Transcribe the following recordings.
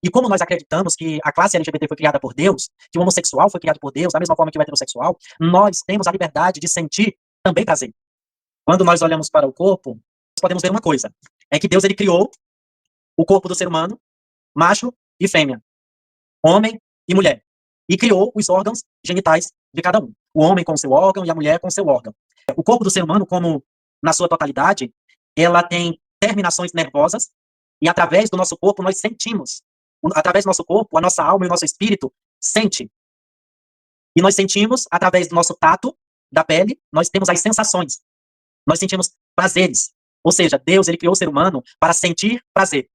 E como nós acreditamos que a classe LGBT foi criada por Deus, que o homossexual foi criado por Deus, da mesma forma que o heterossexual, nós temos a liberdade de sentir também prazer. Quando nós olhamos para o corpo, nós podemos ver uma coisa, é que Deus ele criou o corpo do ser humano, macho e fêmea, homem e mulher, e criou os órgãos genitais de cada um. O homem com seu órgão e a mulher com seu órgão. O corpo do ser humano, como na sua totalidade, ela tem terminações nervosas e através do nosso corpo nós sentimos. Através do nosso corpo, a nossa alma e o nosso espírito sente. E nós sentimos através do nosso tato, da pele, nós temos as sensações. Nós sentimos prazeres. Ou seja, Deus ele criou o ser humano para sentir prazer.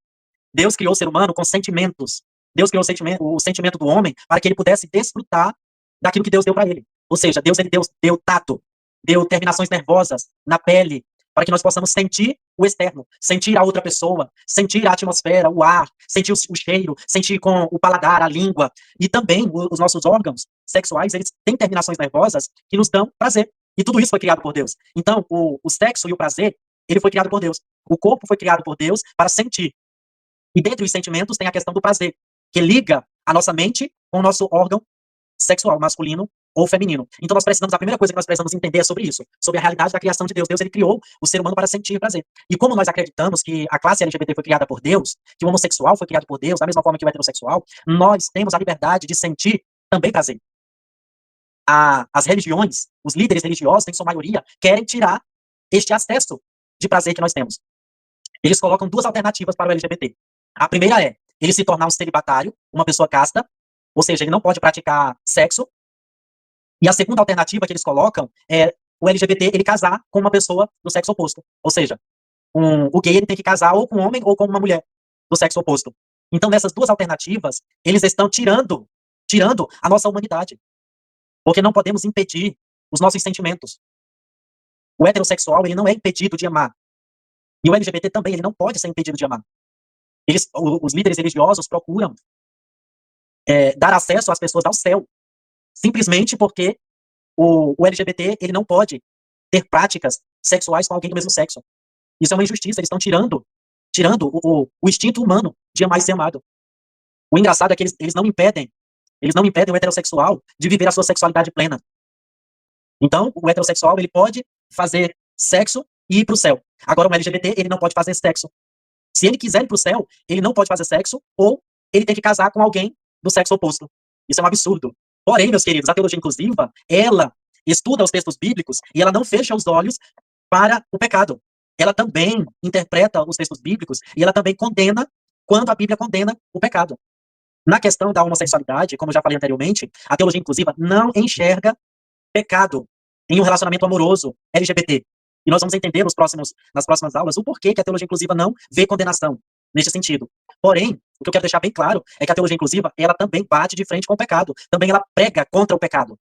Deus criou o ser humano com sentimentos. Deus criou o sentimento do homem para que ele pudesse desfrutar daquilo que Deus deu para ele. Ou seja, Deus ele deu tato, deu terminações nervosas na pele, para que nós possamos sentir o externo, sentir a outra pessoa, sentir a atmosfera, o ar, sentir o cheiro, sentir com o paladar, a língua. E também os nossos órgãos sexuais, eles têm terminações nervosas que nos dão prazer. E tudo isso foi criado por Deus. Então, o sexo e o prazer, ele foi criado por Deus. O corpo foi criado por Deus para sentir. E dentre os sentimentos tem a questão do prazer, que liga a nossa mente com o nosso órgão sexual, masculino ou feminino. Então a primeira coisa que nós precisamos entender é sobre isso, sobre a realidade da criação de Deus. Deus ele criou o ser humano para sentir prazer. E como nós acreditamos que a classe LGBT foi criada por Deus, que o homossexual foi criado por Deus, da mesma forma que o heterossexual, nós temos a liberdade de sentir também prazer. As religiões, os líderes religiosos, em sua maioria, querem tirar este acesso de prazer que nós temos. Eles colocam duas alternativas para o LGBT. A primeira é ele se tornar um celibatário, uma pessoa casta, ou seja, ele não pode praticar sexo. E a segunda alternativa que eles colocam é o LGBT ele casar com uma pessoa do sexo oposto. Ou seja, o gay ele tem que casar ou com um homem ou com uma mulher do sexo oposto. Então, nessas duas alternativas, eles estão tirando a nossa humanidade. Porque não podemos impedir os nossos sentimentos. O heterossexual ele não é impedido de amar. E o LGBT também, ele não pode ser impedido de amar. Os líderes religiosos procuram dar acesso às pessoas ao céu, simplesmente porque o LGBT ele não pode ter práticas sexuais com alguém do mesmo sexo. Isso é uma injustiça, eles estão tirando o instinto humano de amar e ser amado. O engraçado é que eles não impedem o heterossexual de viver a sua sexualidade plena. Então, o heterossexual ele pode fazer sexo e ir para o céu. Agora, o LGBT ele não pode fazer sexo. Se ele quiser ir para o céu, ele não pode fazer sexo ou ele tem que casar com alguém do sexo oposto. Isso é um absurdo. Porém, meus queridos, a teologia inclusiva, ela estuda os textos bíblicos e ela não fecha os olhos para o pecado. Ela também interpreta os textos bíblicos e ela também condena quando a Bíblia condena o pecado. Na questão da homossexualidade, como eu já falei anteriormente, a teologia inclusiva não enxerga pecado em um relacionamento amoroso LGBT. E nós vamos entender nas próximas aulas o porquê que a teologia inclusiva não vê condenação nesse sentido. Porém, o que eu quero deixar bem claro é que a teologia inclusiva, ela também bate de frente com o pecado. Também ela prega contra o pecado.